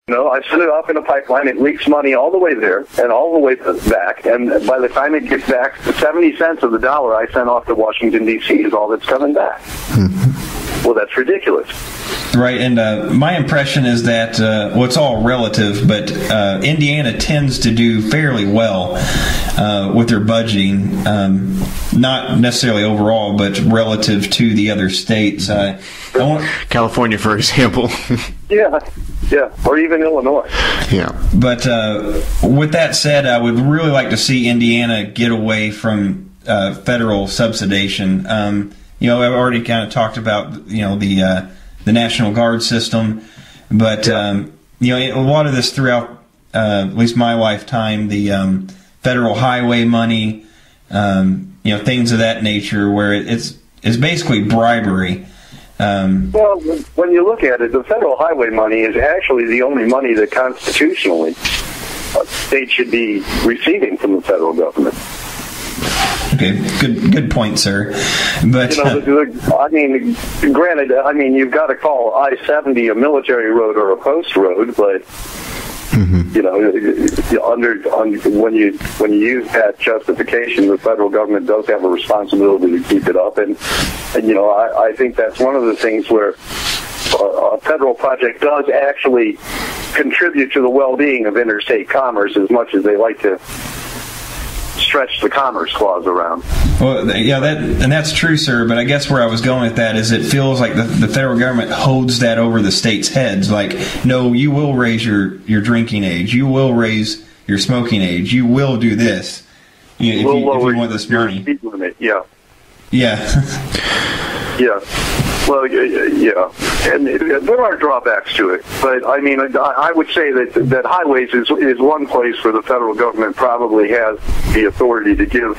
I set it up in a pipeline. It leaks money all the way there and all the way back. And by the time it gets back, 70 cents of the dollar I sent off to Washington, D.C. is all that's coming back. Well, that's ridiculous. Right, and my impression is that, it's all relative, but Indiana tends to do fairly well with their budgeting, not necessarily overall, but relative to the other states. California, for example. Yeah, or even Illinois. Yeah. But with that said, I would really like to see Indiana get away from federal subsidization. I've already kind of talked about, the National Guard system, but a lot of this throughout at least my lifetime, the federal highway money, things of that nature, where it's basically bribery. Well, when you look at it, the federal highway money is actually the only money that constitutionally states should be receiving from the federal government. Okay, good point, sir. But granted, you've got to call I-70 a military road or a post road, but when you use that justification, the federal government does have a responsibility to keep it up, and I think that's one of the things where a federal project does actually contribute to the well-being of interstate commerce as much as they like to stretch the Commerce Clause around. Well, yeah, that's true, sir. But I guess where I was going with that is it feels like the federal government holds that over the states' heads. Like, no, you will raise your drinking age. You will raise your smoking age. You will do this if you want this money. Speed limit, yeah. Yeah. Yeah. Well, yeah, and there are drawbacks to it, but I would say that highways is one place where the federal government probably has the authority to give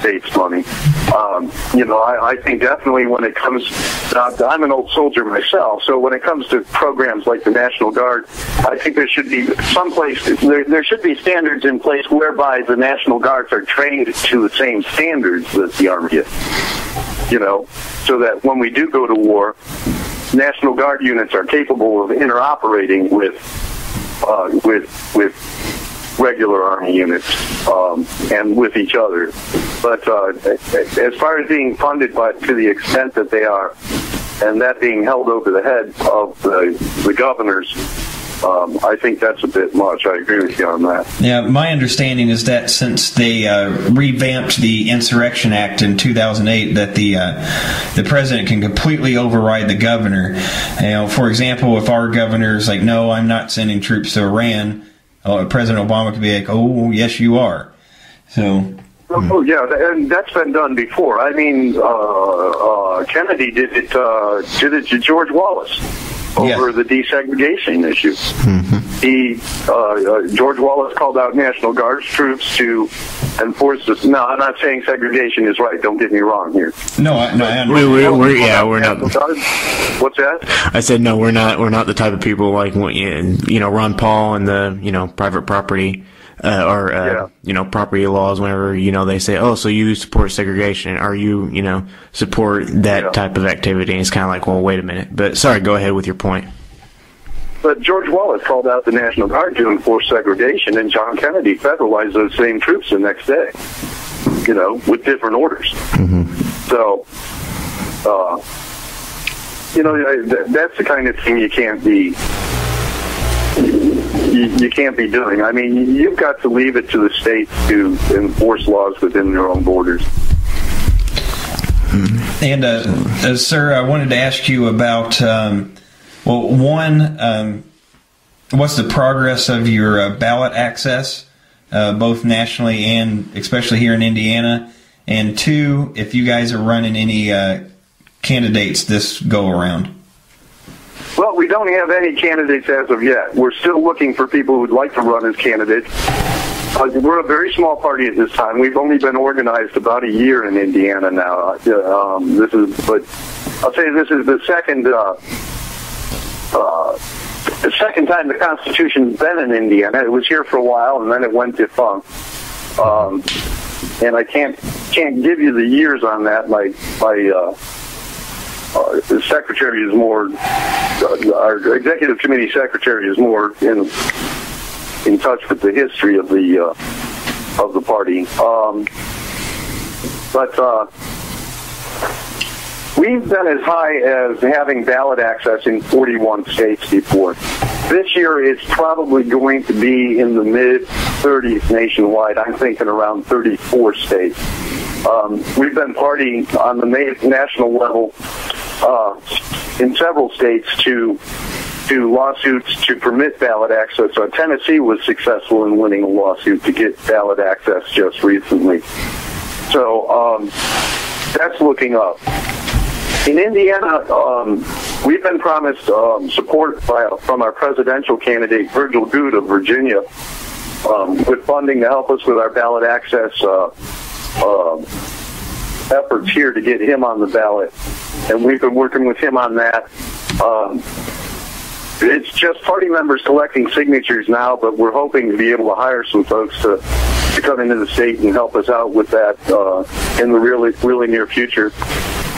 states money. I think definitely when it comes, I'm an old soldier myself, so when it comes to programs like the National Guard, I think there should be there should be standards in place whereby the National Guards are trained to the same standards that the Army is. So that when we do go to war, National Guard units are capable of interoperating with regular Army units and with each other. But as far as being funded to the extent that they are, and that being held over the head of the governors, I think that's a bit much. I agree with you on that. Yeah, my understanding is that since they revamped the Insurrection Act in 2008, that the president can completely override the governor. For example, if our governor is like, no, I'm not sending troops to Iran, President Obama could be like, oh, yes, you are. So. Oh yeah, and that's been done before. Kennedy did it to George Wallace over the desegregation issue. George Wallace called out National Guard troops to enforce this. No, I'm not saying segregation is right. Don't get me wrong here. No, we're not. What's that? I said no. We're not the type of people like Ron Paul and the private property. Property laws, whenever, they say, oh, so you support segregation, or you support that type of activity, and it's kind of like, well, wait a minute. But, sorry, go ahead with your point. But George Wallace called out the National Guard to enforce segregation, and John Kennedy federalized those same troops the next day, with different orders. So, that's the kind of thing you can't be... You can't be doing. You've got to leave it to the states to enforce laws within their own borders. And, sir, I wanted to ask you about, what's the progress of your ballot access, both nationally and especially here in Indiana? And two, if you guys are running any candidates this go-around? Well, we don't have any candidates as of yet. We're still looking for people who'd like to run as candidates. We're a very small party at this time. We've only been organized about a year in Indiana now. I'll say this is the second time the Constitution's been in Indiana. It was here for a while, and then it went defunct. And I can't give you the years on that. My the secretary is more, our executive committee secretary is more in touch with the history of the party. But we've been as high as having ballot access in 41 states before. This year, it's probably going to be in the mid-30s nationwide. I'm thinking around 34 states. We've been party on the national level in several states to lawsuits to permit ballot access. Tennessee was successful in winning a lawsuit to get ballot access just recently. So that's looking up. In Indiana, we've been promised support from our presidential candidate, Virgil Good of Virginia, with funding to help us with our ballot access efforts here to get him on the ballot. And we've been working with him on that. It's just party members collecting signatures now, but we're hoping to be able to hire some folks to come into the state and help us out with that in the really near future.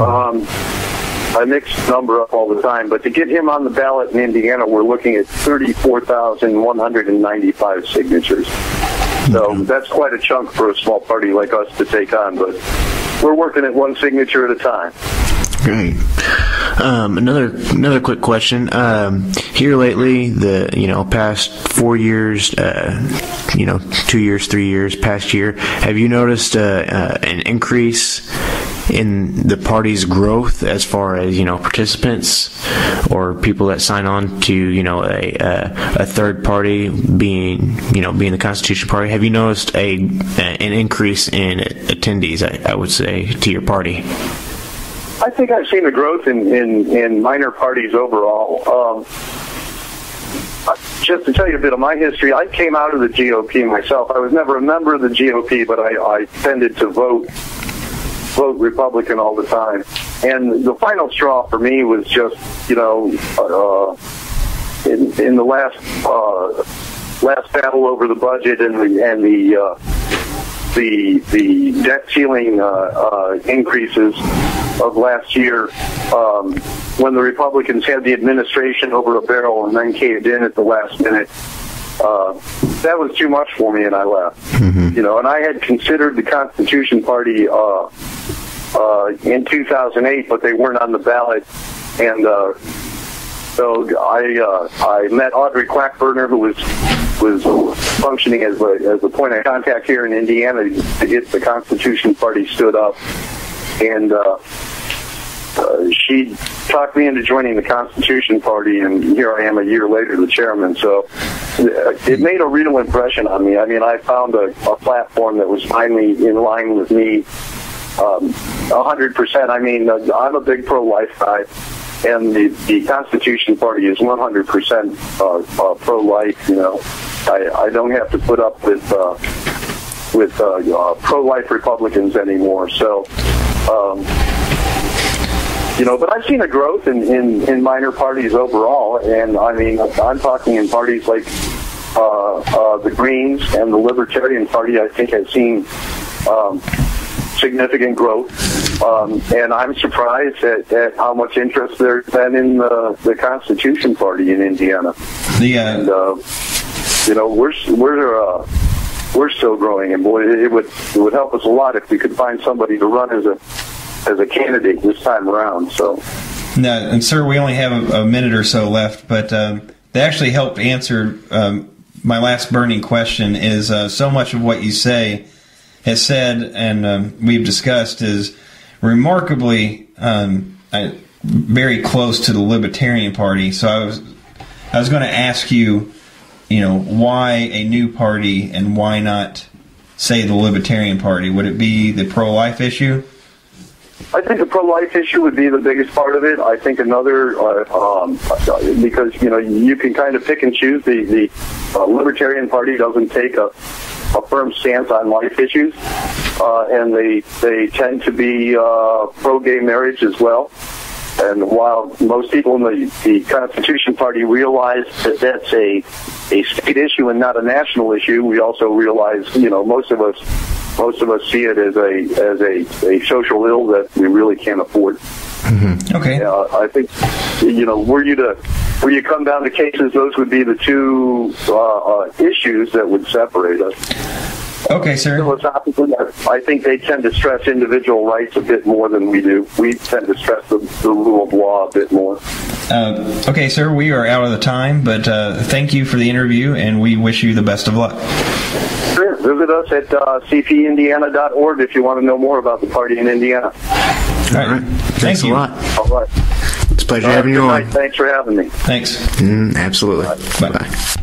I mix the number up all the time, but to get him on the ballot in Indiana, we're looking at 34,195 signatures. So that's quite a chunk for a small party like us to take on, but we're working at one signature at a time. Great. Another quick question. Here lately, the past 4 years, 2 years, 3 years, past year, have you noticed an increase in the party's growth as far as participants or people that sign on to a third party being the Constitution Party? Have you noticed an increase in attendees? I would say to your party. I think I've seen a growth in minor parties overall. Just to tell you a bit of my history, I came out of the GOP myself. I was never a member of the GOP, but I tended to vote Republican all the time. And the final straw for me was just, in the last battle over the budget and the debt ceiling increases of last year, when the Republicans had the administration over a barrel and then caved in at the last minute. That was too much for me, and I left. Mm-hmm. And I had considered the Constitution Party in 2008, but they weren't on the ballot, and so I met Audrey Clackburner, who was functioning as a point of contact here in Indiana to get the Constitution Party stood up, and she talked me into joining the Constitution Party, and here I am a year later, the chairman. So it made a real impression on me. I mean, I found a platform that was finally in line with me 100%. I mean, I'm a big pro-life guy, and the Constitution Party is 100% pro-life. I don't have to put up with pro-life Republicans anymore. So, but I've seen a growth in minor parties overall, and I mean, I'm talking in parties like the Greens and the Libertarian Party. I think has seen significant growth, and I'm surprised at how much interest there's been in the Constitution Party in Indiana. We're still growing, and boy, it would help us a lot if we could find somebody to run as a candidate this time around. So, no, and sir, we only have a minute or so left, but they actually helped answer my last burning question. Is so much of what you has said and we've discussed is remarkably very close to the Libertarian Party. So I was going to ask you, why a new party and why not, say, the Libertarian Party? Would it be the pro-life issue? I think the pro-life issue would be the biggest part of it. I think another, because, you can kind of pick and choose. The Libertarian Party doesn't take a firm stance on life issues, and they tend to be pro-gay marriage as well. And while most people in the Constitution Party realize that that's a state issue and not a national issue, we also realize, most of us see it as a social ill that we really can't afford. Okay. Yeah, I think, were you come down to cases, those would be the two issues that would separate us. Okay, sir. Philosophically, I think they tend to stress individual rights a bit more than we do. We tend to stress the rule of law a bit more. Okay, sir, we are out of the time, but thank you for the interview, and we wish you the best of luck. Sure. Visit us at cpindiana.org if you want to know more about the party in Indiana. All right. Thanks a lot. All right. It's a pleasure having you on. Thanks for having me. Thanks. Absolutely. Bye.